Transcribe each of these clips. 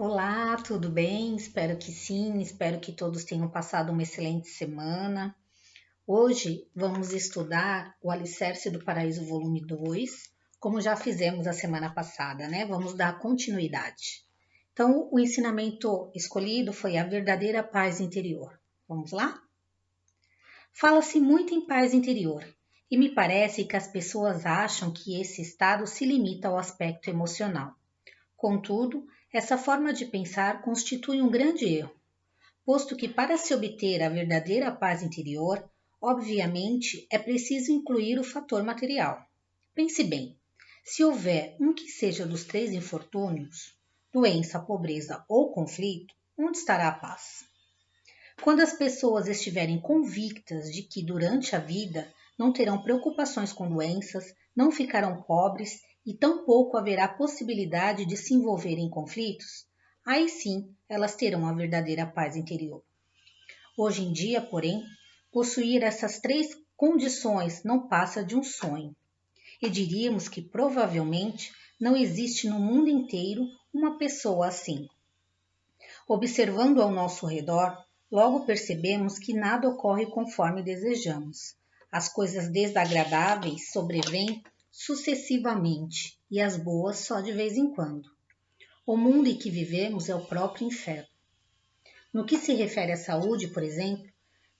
Olá, tudo bem? Espero que sim, espero que todos tenham passado uma excelente semana. Hoje vamos estudar o Alicerce do Paraíso, volume 2, como já fizemos a semana passada, né? Vamos dar continuidade. Então, o ensinamento escolhido foi a verdadeira paz interior. Vamos lá? Fala-se muito em paz interior, e me parece que as pessoas acham que esse estado se limita ao aspecto emocional. Contudo, essa forma de pensar constitui um grande erro, posto que para se obter a verdadeira paz interior, obviamente é preciso incluir o fator material. Pense bem, se houver um que seja dos três infortúnios, doença, pobreza ou conflito, onde estará a paz? Quando as pessoas estiverem convictas de que durante a vida não terão preocupações com doenças, não ficarão pobres e tampouco haverá possibilidade de se envolver em conflitos, aí sim elas terão a verdadeira paz interior. Hoje em dia, porém, possuir essas três condições não passa de um sonho, e diríamos que provavelmente não existe no mundo inteiro uma pessoa assim. Observando ao nosso redor, logo percebemos que nada ocorre conforme desejamos. As coisas desagradáveis sobrevêm sucessivamente e as boas só de vez em quando. O mundo em que vivemos é o próprio inferno. No que se refere à saúde, por exemplo,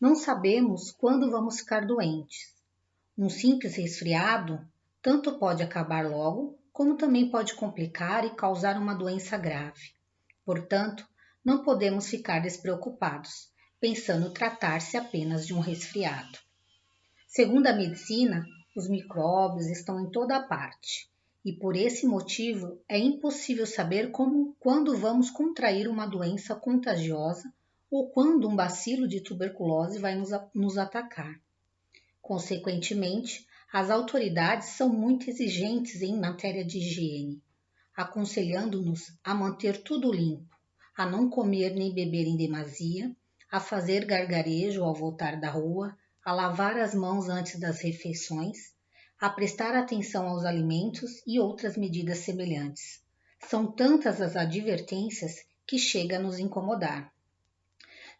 não sabemos quando vamos ficar doentes. Um simples resfriado tanto pode acabar logo, como também pode complicar e causar uma doença grave. Portanto, não podemos ficar despreocupados, pensando tratar-se apenas de um resfriado. Segundo a medicina, os micróbios estão em toda a parte, e por esse motivo é impossível saber quando vamos contrair uma doença contagiosa ou quando um bacilo de tuberculose vai nos atacar. Consequentemente, as autoridades são muito exigentes em matéria de higiene, aconselhando-nos a manter tudo limpo, a não comer nem beber em demasia, a fazer gargarejo ao voltar da rua, a lavar as mãos antes das refeições, a prestar atenção aos alimentos e outras medidas semelhantes. São tantas as advertências que chega a nos incomodar.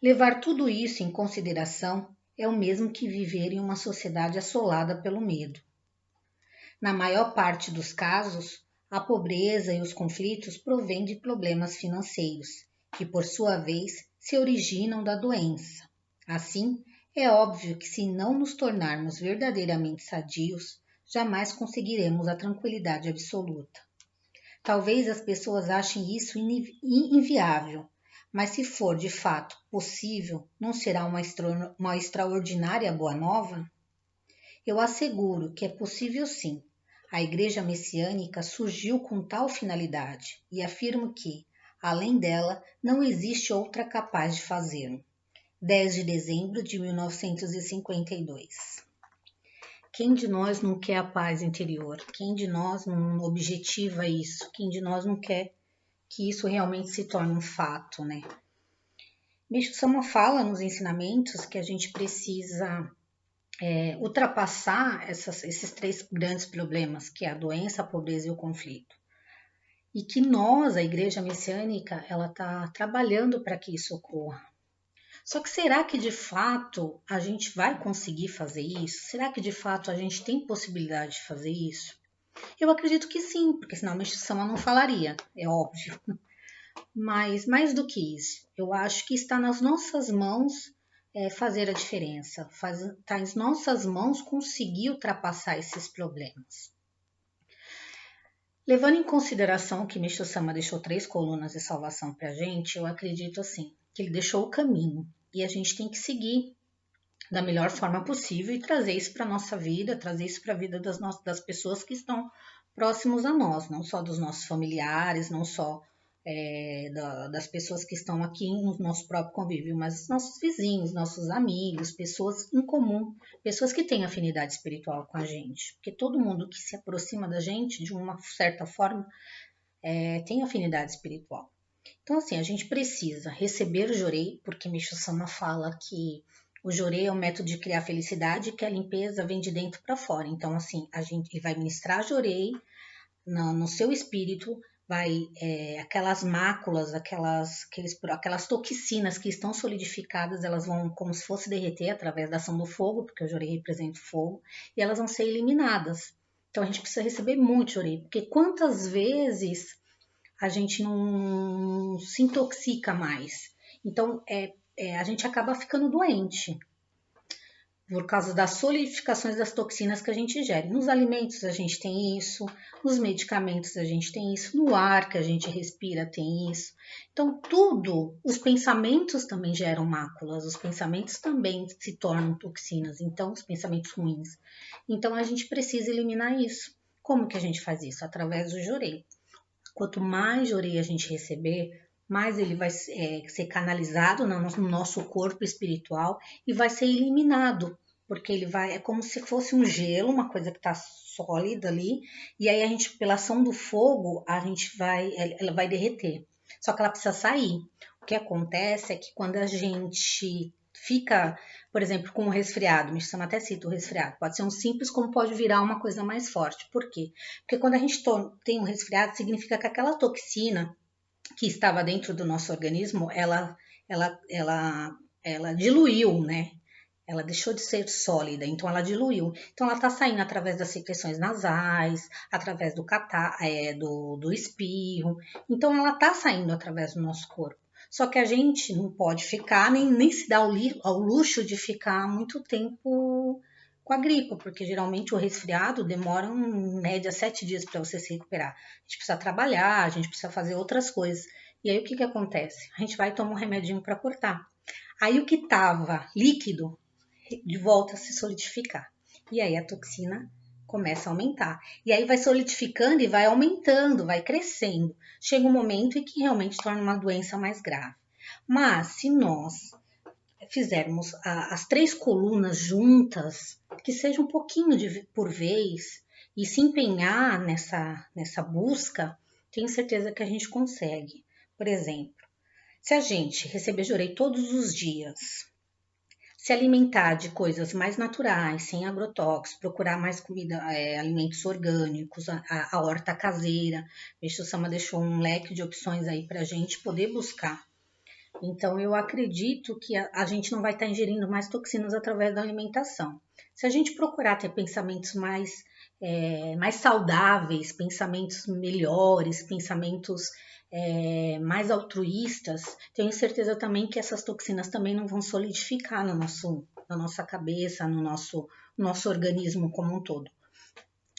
Levar tudo isso em consideração é o mesmo que viver em uma sociedade assolada pelo medo. Na maior parte dos casos, a pobreza e os conflitos provêm de problemas financeiros, que por sua vez se originam da doença. Assim, é óbvio que se não nos tornarmos verdadeiramente sadios, jamais conseguiremos a tranquilidade absoluta. Talvez as pessoas achem isso inviável, mas se for de fato possível, não será uma extraordinária boa nova? Eu asseguro que é possível sim. A Igreja Messiânica surgiu com tal finalidade e afirmo que, além dela, não existe outra capaz de fazê-lo. 10 de dezembro de 1952. Quem de nós não quer a paz interior? Quem de nós não objetiva isso? Quem de nós não quer que isso realmente se torne um fato, né? Meixo Sama fala nos ensinamentos que a gente precisa ultrapassar esses três grandes problemas, que é a doença, a pobreza e o conflito. E que nós, a Igreja Messiânica, ela está trabalhando para que isso ocorra. Só que será que de fato a gente vai conseguir fazer isso? Será que de fato a gente tem possibilidade de fazer isso? Eu acredito que sim, porque senão a Meixo Sama não falaria, é óbvio. Mas mais do que isso, eu acho que está nas nossas mãos fazer a diferença. Está em nossas mãos conseguir ultrapassar esses problemas. Levando em consideração que Meixo Sama deixou 3 colunas de salvação para a gente, eu acredito assim, que ele deixou o caminho e a gente tem que seguir da melhor forma possível e trazer isso para a nossa vida, trazer isso para a vida das pessoas que estão próximos a nós, não só dos nossos familiares, não só das pessoas que estão aqui no nosso próprio convívio, mas nossos vizinhos, nossos amigos, pessoas em comum, pessoas que têm afinidade espiritual com a gente, porque todo mundo que se aproxima da gente, de uma certa forma, tem afinidade espiritual. Então, assim, a gente precisa receber o jorei, porque Meixo Sama fala que o jorei é um método de criar felicidade, que a limpeza vem de dentro para fora. Então, assim, ele vai ministrar jorei no seu espírito, aquelas máculas, aquelas toxinas que estão solidificadas, elas vão como se fosse derreter através da ação do fogo, porque o jorei representa o fogo, e elas vão ser eliminadas. Então a gente precisa receber muito jorei, porque quantas vezes a gente não se intoxica mais? Então a gente acaba ficando doente por causa das solidificações das toxinas que a gente ingere. Nos alimentos a gente tem isso, nos medicamentos a gente tem isso, no ar que a gente respira tem isso. Então, tudo, os pensamentos também geram máculas, os pensamentos também se tornam toxinas, então, os pensamentos ruins. Então, a gente precisa eliminar isso. Como que a gente faz isso? Através do jorei. Quanto mais jorei a gente receber, mais ele vai ser canalizado no nosso corpo espiritual e vai ser eliminado, porque é como se fosse um gelo, uma coisa que está sólida ali, e aí a gente, pela ação do fogo, ela vai derreter. Só que ela precisa sair. O que acontece é que quando a gente fica, por exemplo, com um resfriado, me chama até cito o resfriado, pode ser um simples como pode virar uma coisa mais forte. Por quê? Porque quando a gente tem um resfriado, significa que aquela toxina que estava dentro do nosso organismo, ela diluiu, né? Ela deixou de ser sólida, então ela diluiu. Então ela está saindo através das secreções nasais, através do espirro. Então ela está saindo através do nosso corpo. Só que a gente não pode ficar, nem se dá ao luxo de ficar muito tempo com a gripe, porque geralmente o resfriado demora em média 7 dias para você se recuperar. A gente precisa trabalhar, a gente precisa fazer outras coisas. E aí o que acontece? A gente vai tomar um remedinho para cortar. Aí o que estava líquido de volta a se solidificar. E aí a toxina começa a aumentar. E aí vai solidificando e vai aumentando, vai crescendo. Chega um momento em que realmente torna uma doença mais grave. Mas se nós fizermos as 3 colunas juntas, que seja um pouquinho por vez, e se empenhar nessa busca, tenho certeza que a gente consegue. Por exemplo, se a gente receber jorei todos os dias, se alimentar de coisas mais naturais, sem agrotóxicos, procurar mais comida, alimentos orgânicos, a horta caseira. O Sama deixou um leque de opções aí para a gente poder buscar. Então, eu acredito que a gente não vai estar ingerindo mais toxinas através da alimentação. Se a gente procurar ter pensamentos mais saudáveis, pensamentos melhores, pensamentos mais altruístas, tenho certeza também que essas toxinas também não vão solidificar na nossa cabeça, no nosso organismo como um todo.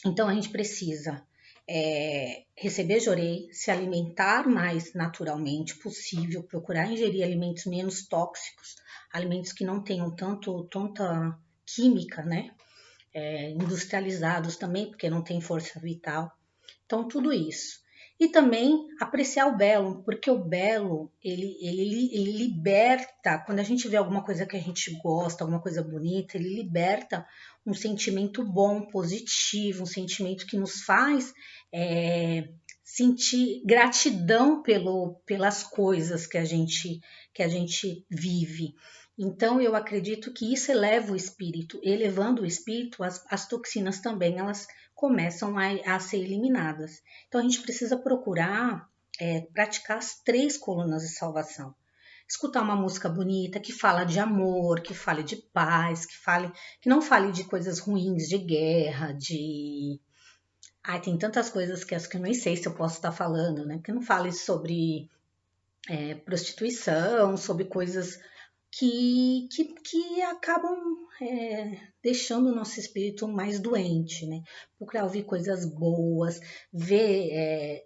Então, a gente precisa receber jorei, se alimentar mais naturalmente possível, procurar ingerir alimentos menos tóxicos, alimentos que não tenham tanta química, né? Industrializados também, porque não tem força vital. Então, tudo isso. E também apreciar o belo, porque o belo, ele liberta, quando a gente vê alguma coisa que a gente gosta, alguma coisa bonita, ele liberta um sentimento bom, positivo, um sentimento que nos faz sentir gratidão pelas coisas que a gente vive. Então, eu acredito que isso eleva o espírito. Elevando o espírito, as toxinas também, elas começam a ser eliminadas. Então, a gente precisa procurar praticar as 3 colunas de salvação. Escutar uma música bonita, que fala de amor, que fale de paz, que não fale de coisas ruins, de guerra, tem tantas coisas que eu nem sei se eu posso estar falando, né? Que não fale sobre prostituição, sobre coisas que acabam deixando o nosso espírito mais doente, né? Procurar ouvir coisas boas, ver,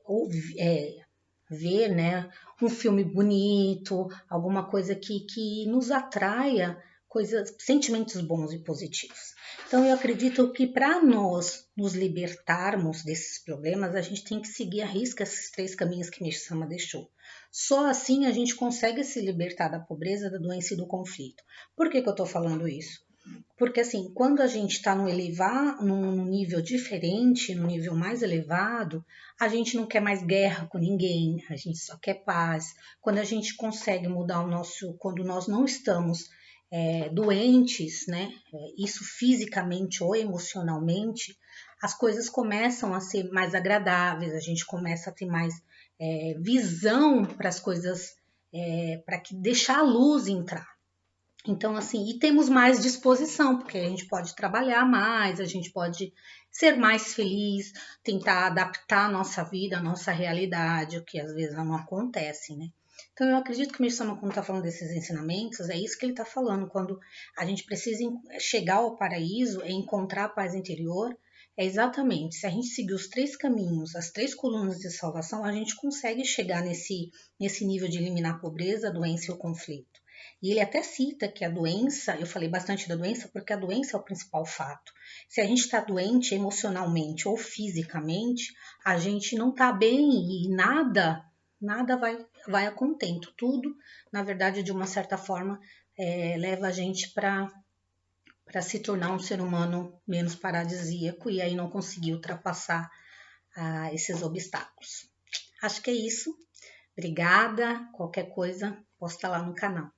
né, um filme bonito, alguma coisa que nos atraia, sentimentos bons e positivos. Então, eu acredito que para nós nos libertarmos desses problemas, a gente tem que seguir à risca esses 3 caminhos que Meixo Sama deixou. Só assim a gente consegue se libertar da pobreza, da doença e do conflito. Por que eu estou falando isso? Porque assim, quando a gente está num nível diferente, num nível mais elevado, a gente não quer mais guerra com ninguém, a gente só quer paz. Quando a gente consegue mudar quando nós não estamos doentes, né? Isso fisicamente ou emocionalmente, as coisas começam a ser mais agradáveis, a gente começa a ter mais visão para as coisas, para deixar a luz entrar. Então, assim, e temos mais disposição, porque a gente pode trabalhar mais, a gente pode ser mais feliz, tentar adaptar a nossa vida, a nossa realidade, o que às vezes não acontece, né? Então, eu acredito que o Mircea, quando está falando desses ensinamentos, é isso que ele está falando, quando a gente precisa chegar ao paraíso, encontrar a paz interior, é exatamente, se a gente seguir os 3 caminhos, as 3 colunas de salvação, a gente consegue chegar nesse nível de eliminar a pobreza, a doença e o conflito. E ele até cita que a doença, eu falei bastante da doença porque a doença é o principal fato. Se a gente está doente emocionalmente ou fisicamente, a gente não está bem e nada vai a contento. Tudo, na verdade, de uma certa forma, leva a gente para se tornar um ser humano menos paradisíaco e aí não conseguir ultrapassar esses obstáculos. Acho que é isso. Obrigada. Qualquer coisa, posta lá no canal.